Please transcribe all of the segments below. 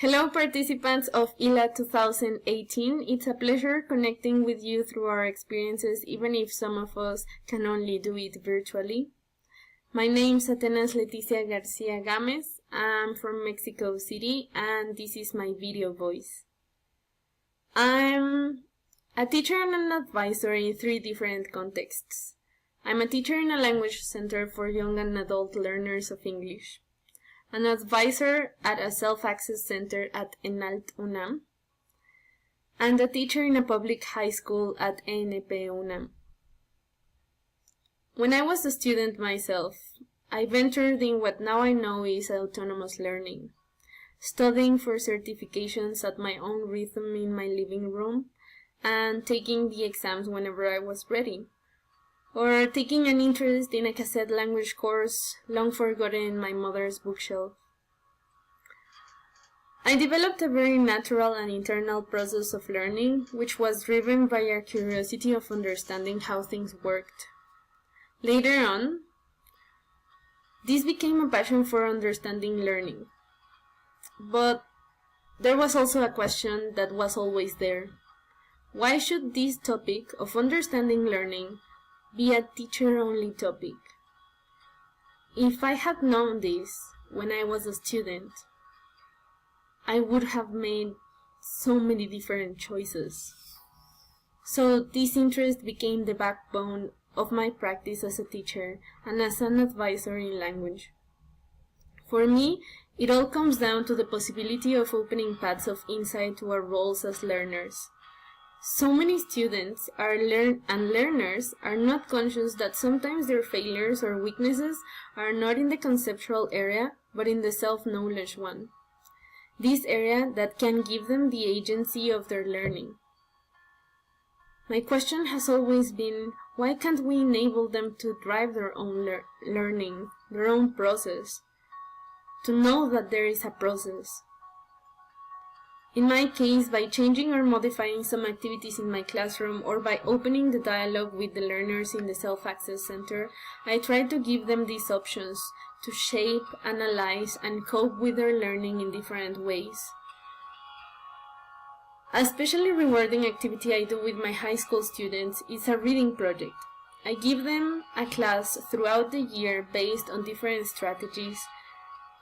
Hello participants of ILA 2018, it's a pleasure connecting with you through our experiences even if some of us can only do it virtually. My name's Atenas Leticia García Gámez, I'm from Mexico City and this is my video voice. I'm a teacher and an advisor in 3 different contexts. I'm a teacher in a language center for young and adult learners of English, an advisor at a self-access center at UNAM, and a teacher in a public high school at ENP UNAM. When I was a student myself, I ventured in what now I know is autonomous learning, studying for certifications at my own rhythm in my living room and taking the exams whenever I was ready, or taking an interest in a cassette language course long forgotten in my mother's bookshelf. I developed a very natural and internal process of learning, which was driven by a curiosity of understanding how things worked. Later on, this became a passion for understanding learning. But there was also a question that was always there. Why should this topic of understanding learning be a teacher-only topic? If I had known this when I was a student, I would have made so many different choices. So this interest became the backbone of my practice as a teacher and as an advisor in language. For me, it all comes down to the possibility of opening paths of insight to our roles as learners. So many students and learners are not conscious that sometimes their failures or weaknesses are not in the conceptual area, but in the self-knowledge one. This area that can give them the agency of their learning. My question has always been, why can't we enable them to drive their own learning, their own process, to know that there is a process? In my case, by changing or modifying some activities in my classroom or by opening the dialogue with the learners in the self-access center, I try to give them these options to shape, analyze, and cope with their learning in different ways. A especially rewarding activity I do with my high school students is a reading project. I give them a class throughout the year based on different strategies,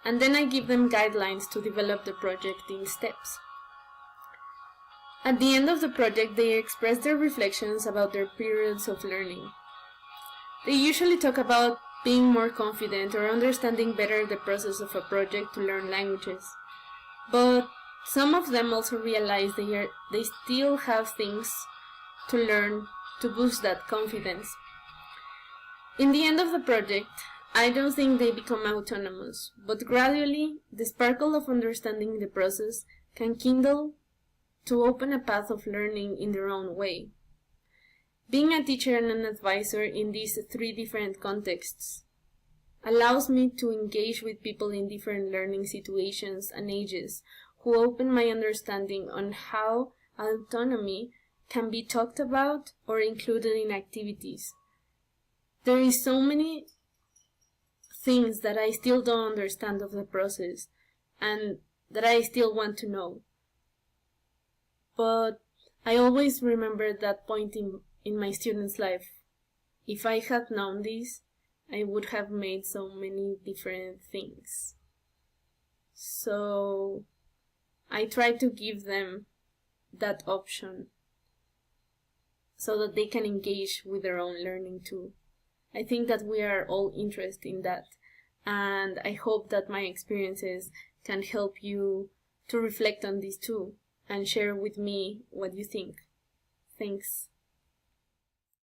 and then I give them guidelines to develop the project in steps. At the end of the project, they express their reflections about their periods of learning. They usually talk about being more confident or understanding better the process of a project to learn languages. But some of them also realize they still have things to learn to boost that confidence. In the end of the project, I don't think they become autonomous, but gradually the sparkle of understanding the process can kindle to open a path of learning in their own way. Being a teacher and an advisor in these 3 different contexts allows me to engage with people in different learning situations and ages who open my understanding on how autonomy can be talked about or included in activities. There is so many things that I still don't understand of the process and that I still want to know. But I always remember that point in my student's life. If I had known this, I would have made so many different things. So I try to give them that option so that they can engage with their own learning too. I think that we are all interested in that, and I hope that my experiences can help you to reflect on this too and share with me what you think. Thanks.